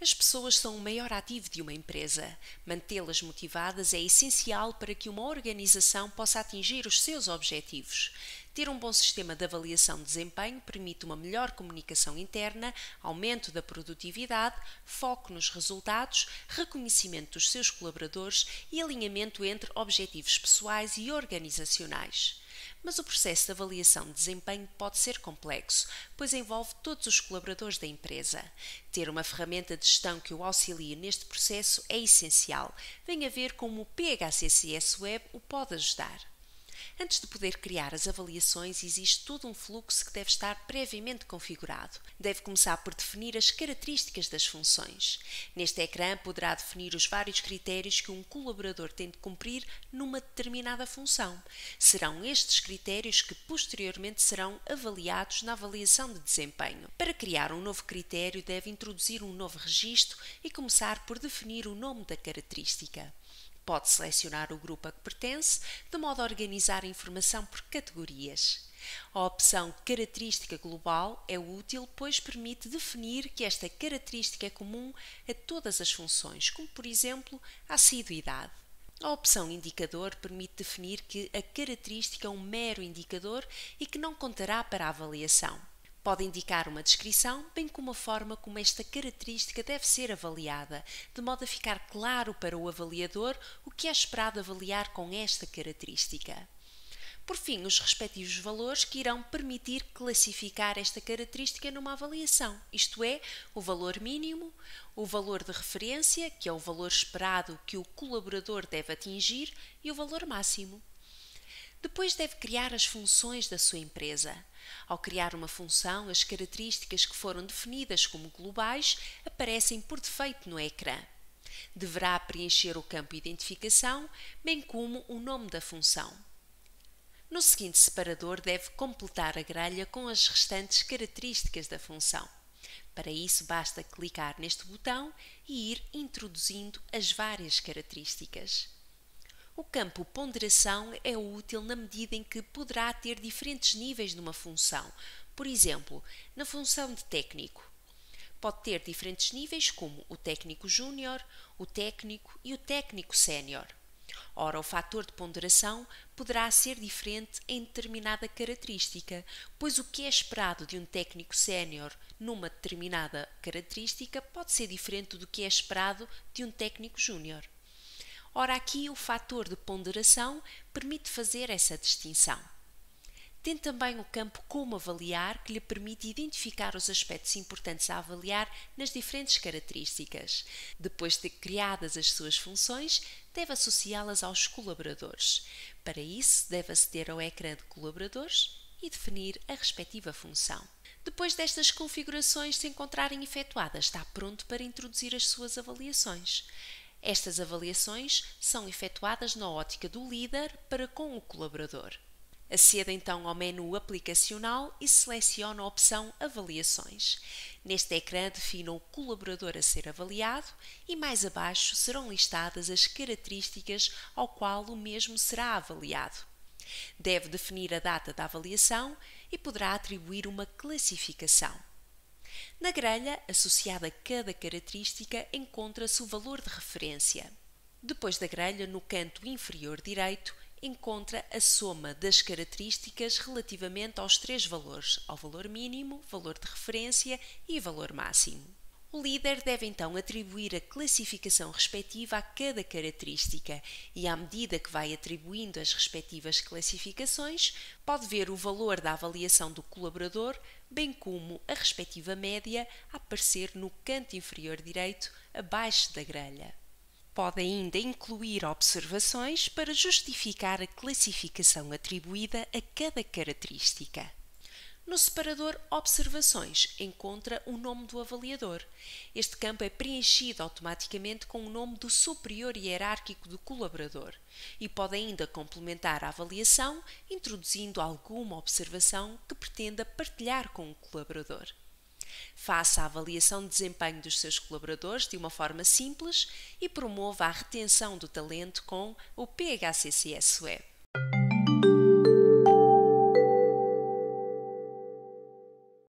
As pessoas são o maior ativo de uma empresa. Mantê-las motivadas é essencial para que uma organização possa atingir os seus objetivos. Ter um bom sistema de avaliação de desempenho permite uma melhor comunicação interna, aumento da produtividade, foco nos resultados, reconhecimento dos seus colaboradores e alinhamento entre objetivos pessoais e organizacionais. Mas o processo de avaliação de desempenho pode ser complexo, pois envolve todos os colaboradores da empresa. Ter uma ferramenta de gestão que o auxilie neste processo é essencial. Venha ver como o PHCCS Web o pode ajudar. Antes de poder criar as avaliações, existe todo um fluxo que deve estar previamente configurado. Deve começar por definir as características das funções. Neste ecrã poderá definir os vários critérios que um colaborador tem de cumprir numa determinada função. Serão estes critérios que posteriormente serão avaliados na avaliação de desempenho. Para criar um novo critério, deve introduzir um novo registro e começar por definir o nome da característica. Pode selecionar o grupo a que pertence, de modo a organizar a informação por categorias. A opção Característica Global é útil, pois permite definir que esta característica é comum a todas as funções, como por exemplo a assiduidade. A opção Indicador permite definir que a característica é um mero indicador e que não contará para a avaliação. Pode indicar uma descrição, bem como a forma como esta característica deve ser avaliada, de modo a ficar claro para o avaliador o que é esperado avaliar com esta característica. Por fim, os respectivos valores que irão permitir classificar esta característica numa avaliação, isto é, o valor mínimo, o valor de referência, que é o valor esperado que o colaborador deve atingir, e o valor máximo. Depois deve criar as funções da sua empresa. Ao criar uma função, as características que foram definidas como globais aparecem por defeito no ecrã. Deverá preencher o campo Identificação, bem como o nome da função. No seguinte separador, deve completar a grelha com as restantes características da função. Para isso, basta clicar neste botão e ir introduzindo as várias características. O campo Ponderação é útil na medida em que poderá ter diferentes níveis numa função. Por exemplo, na função de técnico. Pode ter diferentes níveis como o técnico júnior, o técnico e o técnico sénior. Ora, o fator de ponderação poderá ser diferente em determinada característica, pois o que é esperado de um técnico sénior numa determinada característica pode ser diferente do que é esperado de um técnico júnior. Ora, aqui o fator de ponderação permite fazer essa distinção. Tem também o campo Como Avaliar, que lhe permite identificar os aspectos importantes a avaliar nas diferentes características. Depois de criadas as suas funções, deve associá-las aos colaboradores. Para isso, deve aceder ao ecrã de colaboradores e definir a respectiva função. Depois destas configurações se encontrarem efetuadas, está pronto para introduzir as suas avaliações. Estas avaliações são efetuadas na ótica do líder para com o colaborador. Aceda então ao menu aplicacional e selecione a opção Avaliações. Neste ecrã defina o colaborador a ser avaliado e mais abaixo serão listadas as características ao qual o mesmo será avaliado. Deve definir a data da avaliação e poderá atribuir uma classificação. Na grelha, associada a cada característica, encontra-se o valor de referência. Depois da grelha, no canto inferior direito, encontra a soma das características relativamente aos três valores, ao valor mínimo, valor de referência e valor máximo. O líder deve então atribuir a classificação respectiva a cada característica e, à medida que vai atribuindo as respectivas classificações, pode ver o valor da avaliação do colaborador, bem como a respectiva média, a aparecer no canto inferior direito, abaixo da grelha. Pode ainda incluir observações para justificar a classificação atribuída a cada característica. No separador Observações, encontra o nome do avaliador. Este campo é preenchido automaticamente com o nome do superior hierárquico do colaborador e pode ainda complementar a avaliação introduzindo alguma observação que pretenda partilhar com o colaborador. Faça a avaliação de desempenho dos seus colaboradores de uma forma simples e promova a retenção do talento com o PHCCS Web.